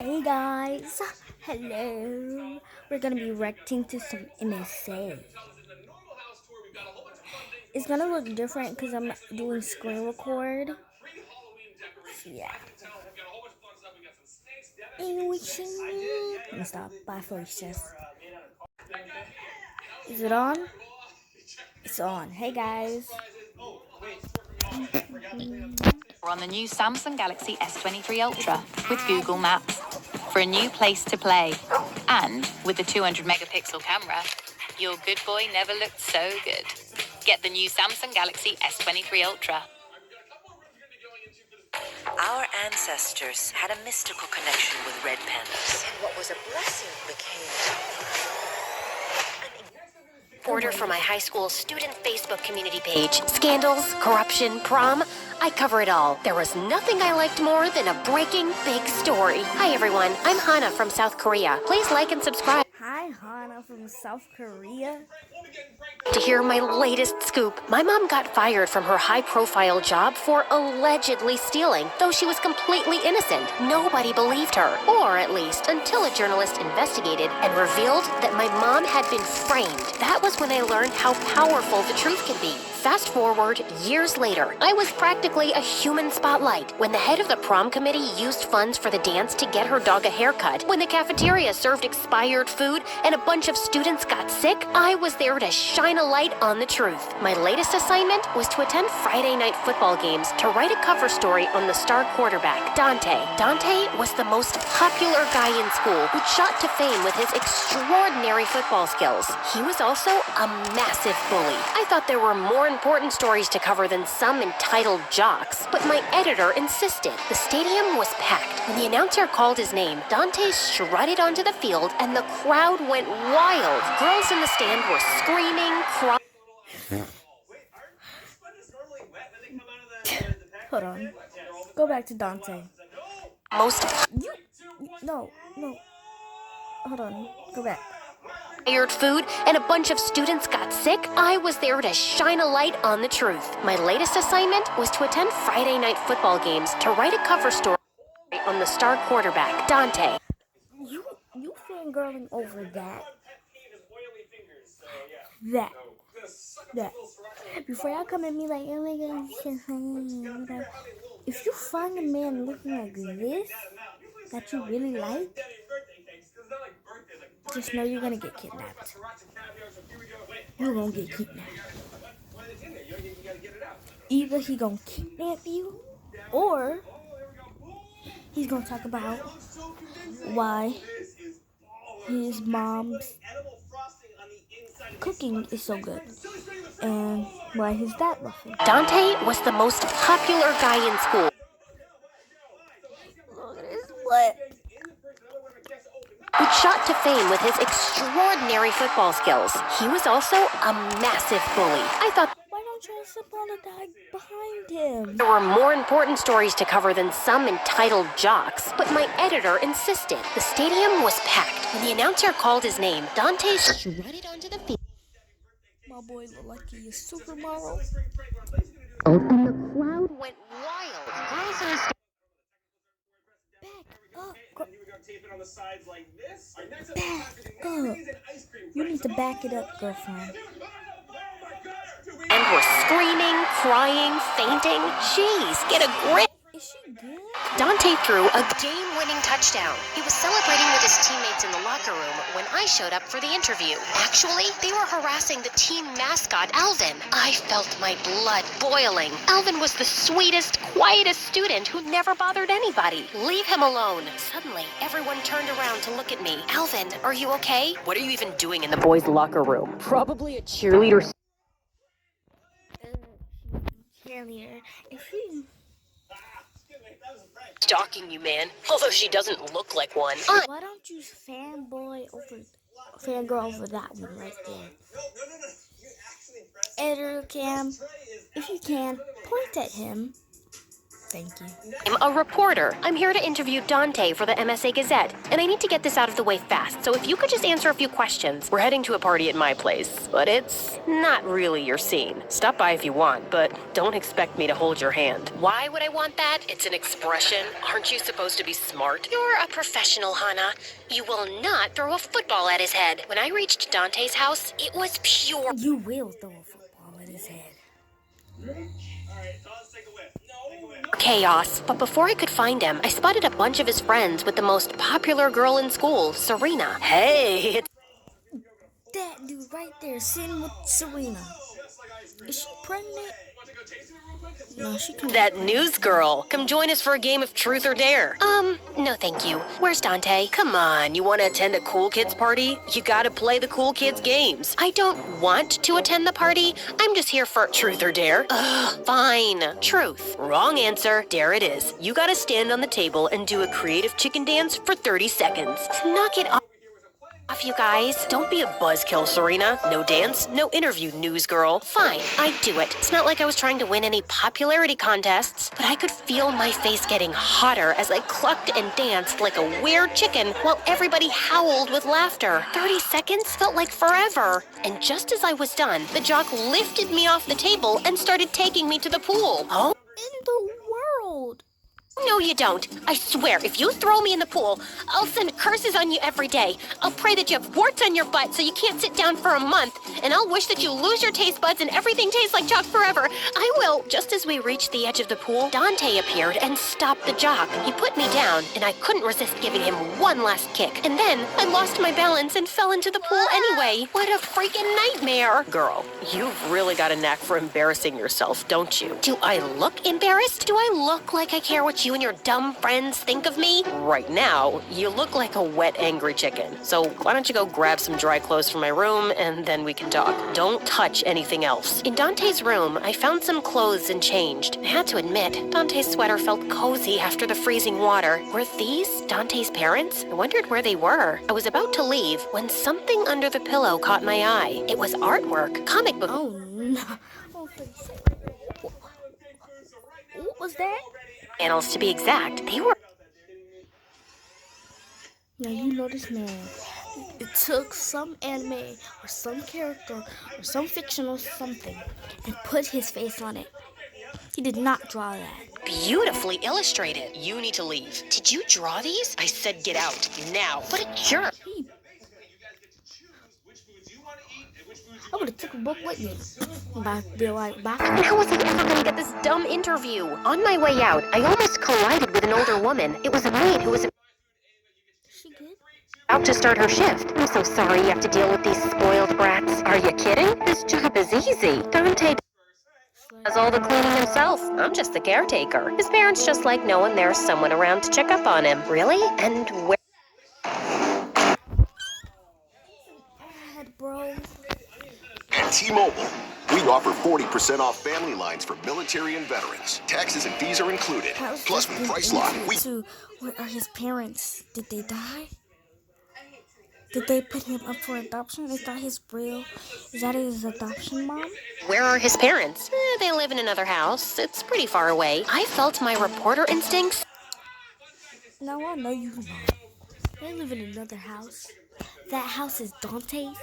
Hey guys, hello. We're gonna be reacting to some MSA. It's gonna look different because I'm doing screen record. Yeah. Let me stop. Bye, Felicia's. Is it on? It's on. Hey guys. We're on the new Samsung Galaxy S23 Ultra with Google Maps for a new place to play. And with the 200 megapixel camera, your good boy never looked so good. Get the new Samsung Galaxy S23 Ultra. Our ancestors had a mystical connection with red pandas, and what was a blessing became Order for my high school student Facebook community page. Scandals, corruption, prom. I cover it all. There was nothing I liked more than a breaking big story. Hi everyone, I'm Hana from South Korea. Please like and subscribe. Hi, Hana from South Korea. To hear my latest scoop, my mom got fired from her high-profile job for allegedly stealing, though she was completely innocent. Nobody believed her, or at least until a journalist investigated and revealed that my mom had been framed. That was when I learned how powerful the truth can be. Fast forward years later, I was practically a human spotlight when the head of the prom committee used funds for the dance to get her dog a haircut, when the cafeteria served expired food and a bunch of students got sick. I was there to shine a light on the truth. My latest assignment was to attend Friday night football games to write a cover story on the star quarterback, Dante. Dante was the most popular guy in school who shot to fame with his extraordinary football skills. He was also a massive bully. I thought there were more important stories to cover than some entitled jocks, but my editor insisted. The stadium was packed. When the announcer called his name, Dante strutted onto the field and the crowd went wild. Girls in the stand were screaming, crying. Hold on. Go back to Dante. No. Hold on. Go back. Food and a bunch of students got sick. I was there to shine a light on the truth. My latest assignment was to attend Friday night football games to write a cover story on the star quarterback, Dante. You fangirling over that. Before y'all come at me like, oh my god, you can't find whatever. If you find a man looking like this that you really like, just know you're gonna get kidnapped. You're gonna get kidnapped. Either he gonna kidnap you, or he's gonna talk about why his mom's cooking is so good and why his dad loves him. Dante was the most popular guy in school. Look at his butt. Who shot to fame with his extraordinary football skills. He was also a massive bully. I thought, why don't you sit on the guy behind him? There were more important stories to cover than some entitled jocks, but my editor insisted. The stadium was packed. When the announcer called his name, Dante strutted onto the field. My boy looked like he is supermodel. And the crowd went wild. Girls in the You need to back it up, girlfriend. And were screaming, crying, fainting. Jeez, get a grip. Is she good? Dante threw a game-winning touchdown. He was celebrating with his teammates in the locker room when I showed up for the interview. Actually, they were harassing the team mascot, Alvin. I felt my blood boiling. Alvin was the sweetest, quietest student who never bothered anybody. Leave him alone. Suddenly, everyone turned around to look at me. Alvin, are you okay? What are you even doing in the boys' locker room? Probably a cheerleader. Cheerleader. If she Stalking you, man. Although she doesn't look like one. Why don't you fangirl over that one right there? Editor Cam, if you can, point at him Thank you. I'm a reporter. I'm here to interview Dante for the MSA Gazette, and I need to get this out of the way fast, so if you could just answer a few questions. We're heading to a party at my place, but it's not really your scene. Stop by if you want, but don't expect me to hold your hand. Why would I want that? It's an expression. Aren't you supposed to be smart? You're a professional, Hannah. You will not throw a football at his head. When I reached Dante's house, it was pure You will throw a football at his head. chaos. But before I could find him, I spotted a bunch of his friends with the most popular girl in school, Serena. Hey, it's That dude right there sitting with Serena. Is she pregnant? No, she can't. that news girl. Come join us for a game of truth or dare. No thank you. Where's Dante? Come on, you want to attend a cool kids party? You gotta play the cool kids games. I don't want to attend the party. I'm just here for truth or dare. Ugh, fine. Truth. Wrong answer. Dare it is. You gotta stand on the table and do a creative chicken dance for 30 seconds. Knock it off, you guys. Don't be a buzzkill, Serena. No dance, no interview, news girl. Fine, I'd do it. It's not like I was trying to win any popularity contests, but I could feel my face getting hotter as I clucked and danced like a weird chicken while everybody howled with laughter. 30 seconds felt like forever. And just as I was done, the jock lifted me off the table and started taking me to the pool. Oh? In the world. No, you don't. I swear, if you throw me in the pool, I'll send curses on you every day. I'll pray that you have warts on your butt so you can't sit down for a month. And I'll wish that you lose your taste buds and everything tastes like chalk forever. I will. Just as we reached the edge of the pool, Dante appeared and stopped the jock. He put me down, and I couldn't resist giving him one last kick. And then I lost my balance and fell into the pool anyway. What a freaking nightmare. Girl, you've really got a knack for embarrassing yourself, don't you? Do I look embarrassed? Do I look like I care what you and your dumb friends think of me? Right now, you look like a wet, angry chicken. So why don't you go grab some dry clothes from my room and then we can talk. Don't touch anything else. In Dante's room, I found some clothes and changed. I had to admit, Dante's sweater felt cozy after the freezing water. Were these Dante's parents? I wondered where they were. I was about to leave when something under the pillow caught my eye. It was artwork, comic book. Oh no. What was that? Panels to be exact. They were Now you know this man. It took some anime or some character or some fictional something and put his face on it. He did not draw that. beautifully illustrated. You need to leave. Did you draw these? I said get out. Now. What a jerk. I would have took a book with me. Be like, bye. And how was I ever going to get this dumb interview? On my way out, I almost collided with an older woman. It was a maid who was She good? about to start her shift. I'm so sorry you have to deal with these spoiled brats. Are you kidding? This job is easy. Dante does all the cleaning himself. I'm just the caretaker. His parents just like knowing there's someone around to check up on him. Really? And where? Bro. At T-Mobile, we offer 40% off family lines for military and veterans. Taxes and fees are included. Plus, with Price Lock, Where are his parents? Did they die? Did they put him up for adoption? Is that his real? Is that his adoption mom? Where are his parents? They live in another house. It's pretty far away. I felt my reporter instincts. No, I know you know. They live in another house. That house is Dante's.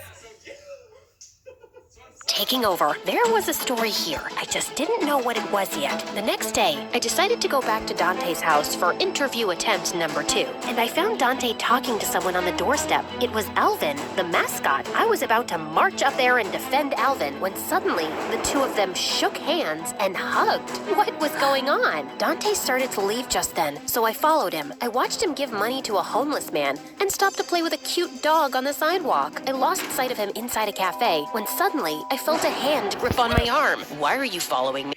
Taking over. There was a story here. I just didn't know what it was yet. The next day, I decided to go back to Dante's house for interview attempt number 2. And I found Dante talking to someone on the doorstep. It was Alvin, the mascot. I was about to march up there and defend Alvin when suddenly the two of them shook hands and hugged. What was going on? Dante started to leave just then, so I followed him. I watched him give money to a homeless man and stopped to play with a cute dog on the sidewalk. I lost sight of him inside a cafe when suddenly I felt a hand grip on my arm. Why are you following me?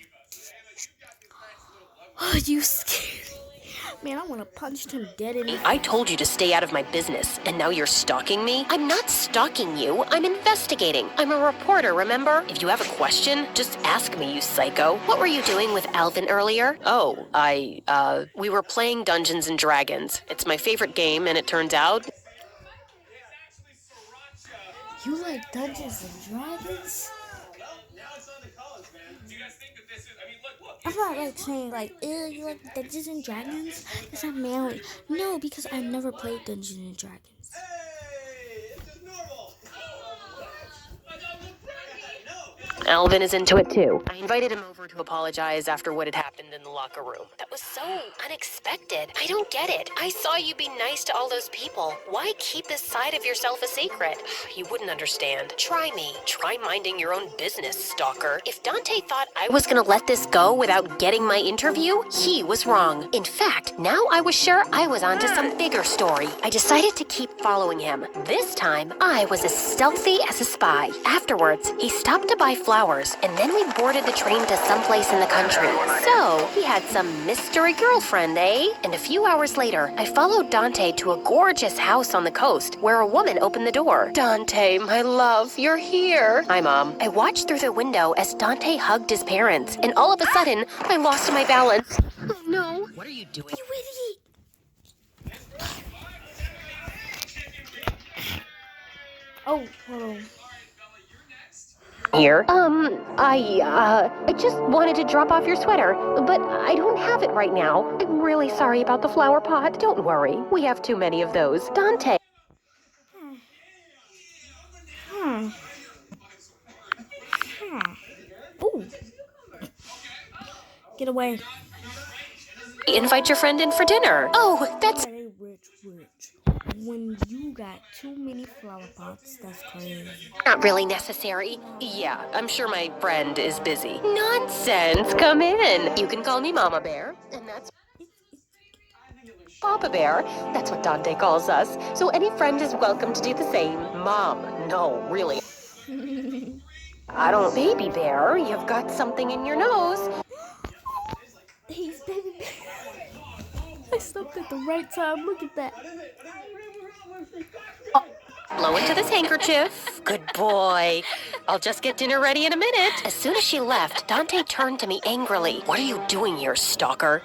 Oh, you scared me. Man, I want to punch him dead in the I told you to stay out of my business, and now you're stalking me? I'm not stalking you. I'm investigating. I'm a reporter, remember? If you have a question, just ask me, you psycho. What were you doing with Alvin earlier? Oh, we were playing Dungeons and Dragons. It's my favorite game, and it turns out... You like Dungeons and Dragons? I'm not like saying like, ew, you like Dungeons and Dragons? Because I'm married. No, because I never played Dungeons and Dragons. Alvin is into it too. I invited him over to apologize after what had happened in the locker room. That was so unexpected. I don't get it. I saw you be nice to all those people. Why keep this side of yourself a secret? You wouldn't understand. Try me. Try minding your own business, stalker. If Dante thought I was gonna let this go without getting my interview, he was wrong. In fact, now I was sure I was onto some bigger story. I decided to keep following him. This time, I was as stealthy as a spy. Afterwards, he stopped to buy flowers, and then we boarded the train to someplace in the country. So, he had some mystery girlfriend, eh? And a few hours later, I followed Dante to a gorgeous house on the coast where a woman opened the door. Dante, my love, you're here. Hi, Mom. I watched through the window as Dante hugged his parents, and all of a sudden, I lost my balance. Oh, no. What are you doing? You idiot! Oh, hold on. Here. I just wanted to drop off your sweater, but I don't have it right now. I'm really sorry about the flower pot. Don't worry. We have too many of those. Dante. Ooh. Get away. Invite your friend in for dinner. Oh, that's... Hey, rich. When you got too many flower pots, that's crazy. not really necessary. Yeah, I'm sure my friend is busy. Nonsense. Come in. You can call me Mama Bear, and that's... Papa Bear. That's what Dante calls us. So any friend is welcome to do the same. Mom. No, really. I don't... Baby Bear, you've got something in your nose. He's baby bear. I stopped at the right time. Look at that. Blow into this handkerchief. Good boy. I'll just get dinner ready in a minute. As soon as she left, Dante turned to me angrily. What are you doing here, stalker?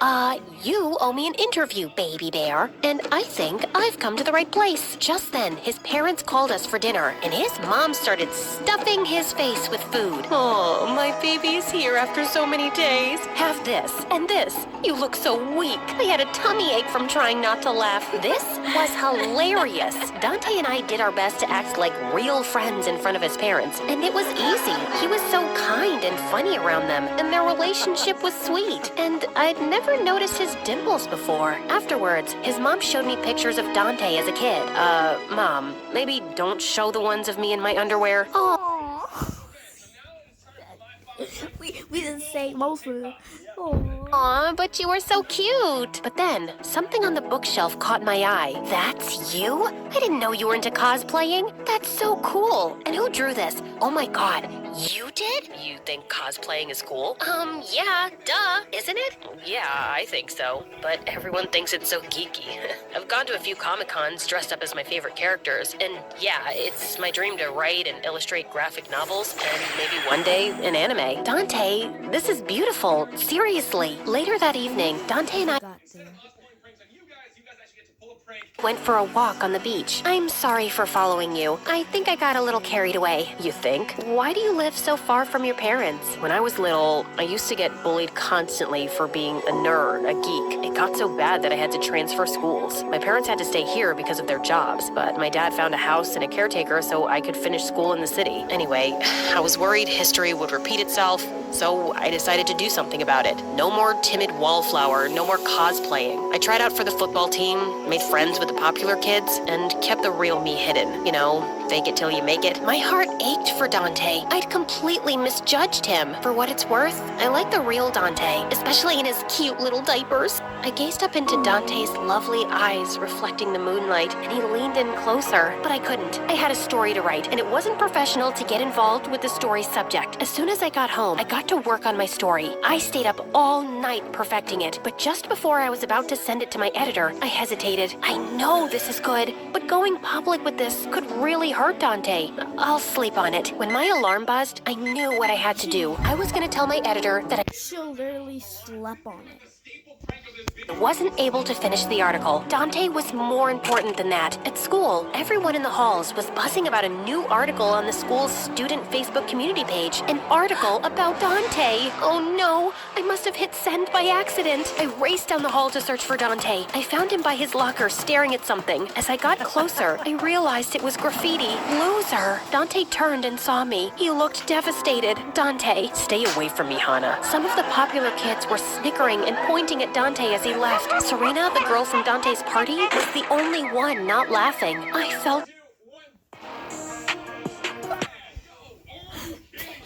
You owe me an interview, baby bear. And I think I've come to the right place. Just then, his parents called us for dinner, and his mom started stuffing his face with food. Oh, my baby's here after so many days. Have this and this. You look so weak. I had a tummy ache from trying not to laugh. This was hilarious. Dante and I did our best to act like real friends in front of his parents, and it was easy. He was so kind and funny around them, and their relationship was sweet. And I'd never noticed his dimples before. Afterwards, his mom showed me pictures of Dante as a kid. Mom, maybe don't show the ones of me in my underwear. Aww. we didn't say most of them. Aww. Aw, but you were so cute. But then, something on the bookshelf caught my eye. That's you? I didn't know you were into cosplaying. That's so cool. And who drew this? Oh my god, you did? You think cosplaying is cool? Yeah, duh, isn't it? Yeah, I think so. But everyone thinks it's so geeky. I've gone to a few Comic-Cons dressed up as my favorite characters, and yeah, it's my dream to write and illustrate graphic novels, and maybe one day an anime. Dante, this is beautiful. Seriously. Later that evening, Dante and I Got there. went for a walk on the beach. I'm sorry for following you. I think I got a little carried away. You think? Why do you live so far from your parents? When I was little, I used to get bullied constantly for being a nerd, a geek. It got so bad that I had to transfer schools. My parents had to stay here because of their jobs, but my dad found a house and a caretaker so I could finish school in the city. Anyway, I was worried history would repeat itself, so I decided to do something about it. No more timid wallflower, no more cosplaying. I tried out for the football team, made friends with the popular kids, and kept the real me hidden. You know, fake it till you make it. My heart ached for Dante. I'd completely misjudged him. For what it's worth, I like the real Dante, especially in his cute little diapers. I gazed up into Dante's lovely eyes reflecting the moonlight, and he leaned in closer, but I couldn't. I had a story to write, and it wasn't professional to get involved with the story's subject. As soon as I got home, I got to work on my story. I stayed up all night perfecting it, but just before I was about to send it to my editor, I hesitated. I know this is good, but going public with this could really hurt Dante. I'll sleep on it. When my alarm buzzed, I knew what I had to do. I was going to tell my editor that She literally slept on it. wasn't able to finish the article. Dante was more important than that. At school, everyone in the halls was buzzing about a new article on the school's student Facebook community page. An article about Dante. Oh no, I must have hit send by accident. I raced down the hall to search for Dante. I found him by his locker staring at something. As I got closer, I realized it was graffiti. Loser. Dante turned and saw me. He looked devastated. Dante, stay away from me, Hana. Some of the popular kids were snickering and pointing at Dante as he left. Serena, the girl from Dante's party, was the only one not laughing. I felt...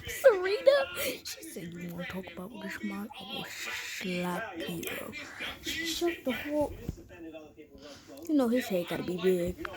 Serena, she said, "You want to talk about this man? I will slap you." She shut the whole... You know his head gotta be big.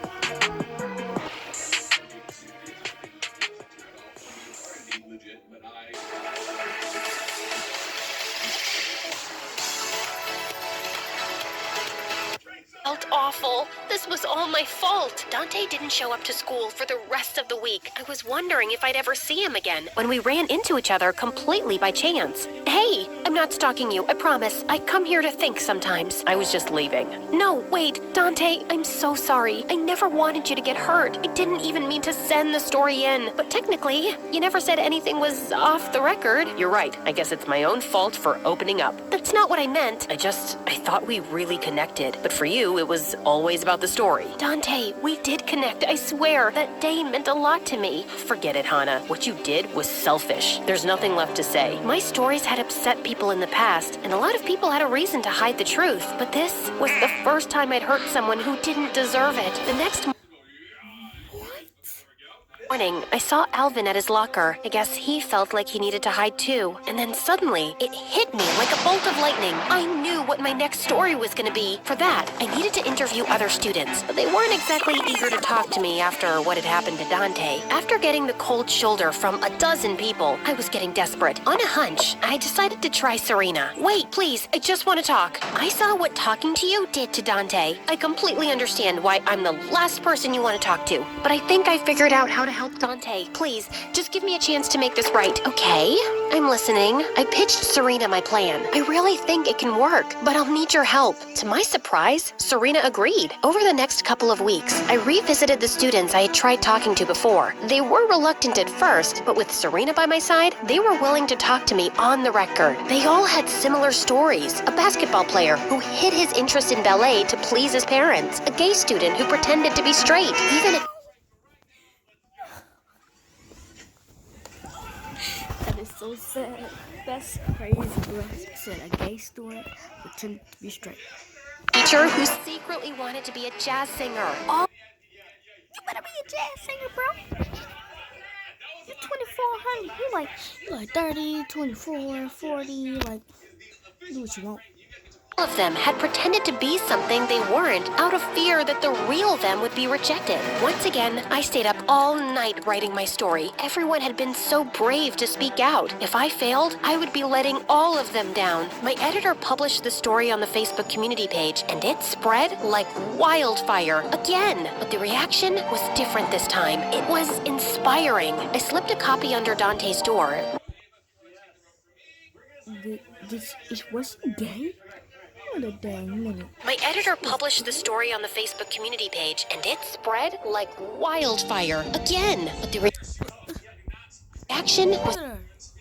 Felt awful. This was all my fault. Dante didn't show up to school for the rest of the week. I was wondering if I'd ever see him again when we ran into each other completely by chance. Hey, I'm not stalking you, I promise. I come here to think sometimes. I was just leaving. No, wait, Dante, I'm so sorry. I never wanted you to get hurt. I didn't even mean to send the story in. But technically, you never said anything was off the record. You're right. I guess it's my own fault for opening up. That's not what I meant. I thought we really connected. But for you, it was always about the story. Dante, we did connect, I swear. That day meant a lot to me. Forget it, Hana. What you did was selfish. There's nothing left to say. My stories had upset people in the past, and a lot of people had a reason to hide the truth. But this was the first time I'd hurt someone who didn't deserve it. The next morning, I saw Alvin at his locker. I guess he felt like he needed to hide too. And then suddenly, it hit me like a bolt of lightning. I knew what my next story was going to be. For that, I needed to interview other students, but they weren't exactly eager to talk to me after what had happened to Dante. After getting the cold shoulder from a dozen people, I was getting desperate. On a hunch, I decided to try Serena. Wait, please, I just want to talk. I saw what talking to you did to Dante. I completely understand why I'm the last person you want to talk to, but I think I figured out how to help Dante. Please, just give me a chance to make this right. Okay, I'm listening. I pitched Serena my plan. I really think it can work, but I'll need your help. To my surprise, Serena agreed. Over the next couple of weeks, I revisited the students I had tried talking to before. They were reluctant at first, but with Serena by my side, they were willing to talk to me on the record. They all had similar stories. A basketball player who hid his interest in ballet to please his parents. A gay student who pretended to be straight, even if... That is so sad. That's crazy, bro. She said a gay student pretended to be straight. Teacher who secretly wanted to be a jazz singer. Oh, You better be a jazz singer, bro. You're 24, honey. You like 30, 24, 40, like, do what you want. all of them had pretended to be something they weren't out of fear that the real them would be rejected. Once again, I stayed up all night writing my story. Everyone had been so brave to speak out. If I failed, I would be letting all of them down. My editor published the story on the Facebook community page, and it spread like wildfire again. But the reaction was different this time. It was inspiring. I slipped a copy under Dante's door. Was he gay? What a dang minute. My editor published the story on the Facebook community page, and it spread like wildfire again. But the reaction was Is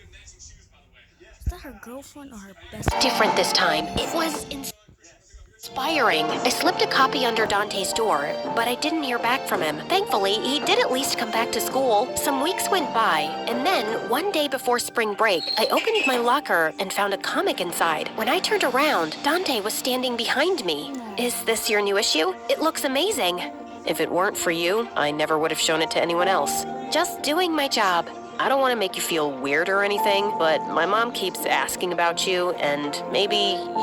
that her girlfriend or her best friend? different this time. It was inspiring. I slipped a copy under Dante's door, but I didn't hear back from him. Thankfully, he did at least come back to school. Some weeks went by, and then, one day before spring break, I opened my locker and found a comic inside. When I turned around, Dante was standing behind me. Is this your new issue? It looks amazing. If it weren't for you, I never would have shown it to anyone else. Just doing my job. I don't want to make you feel weird or anything, but my mom keeps asking about you, and maybe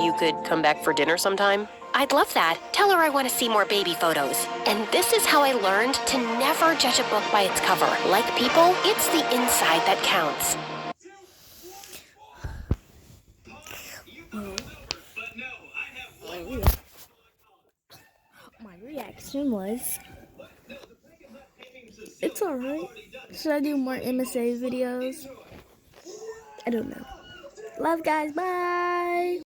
you could come back for dinner sometime. I'd love that. Tell her I want to see more baby photos. And this is how I learned to never judge a book by its cover. Like people, it's the inside that counts. My reaction was, it's alright. Should I do more MSA videos? I don't know. Love, guys. Bye.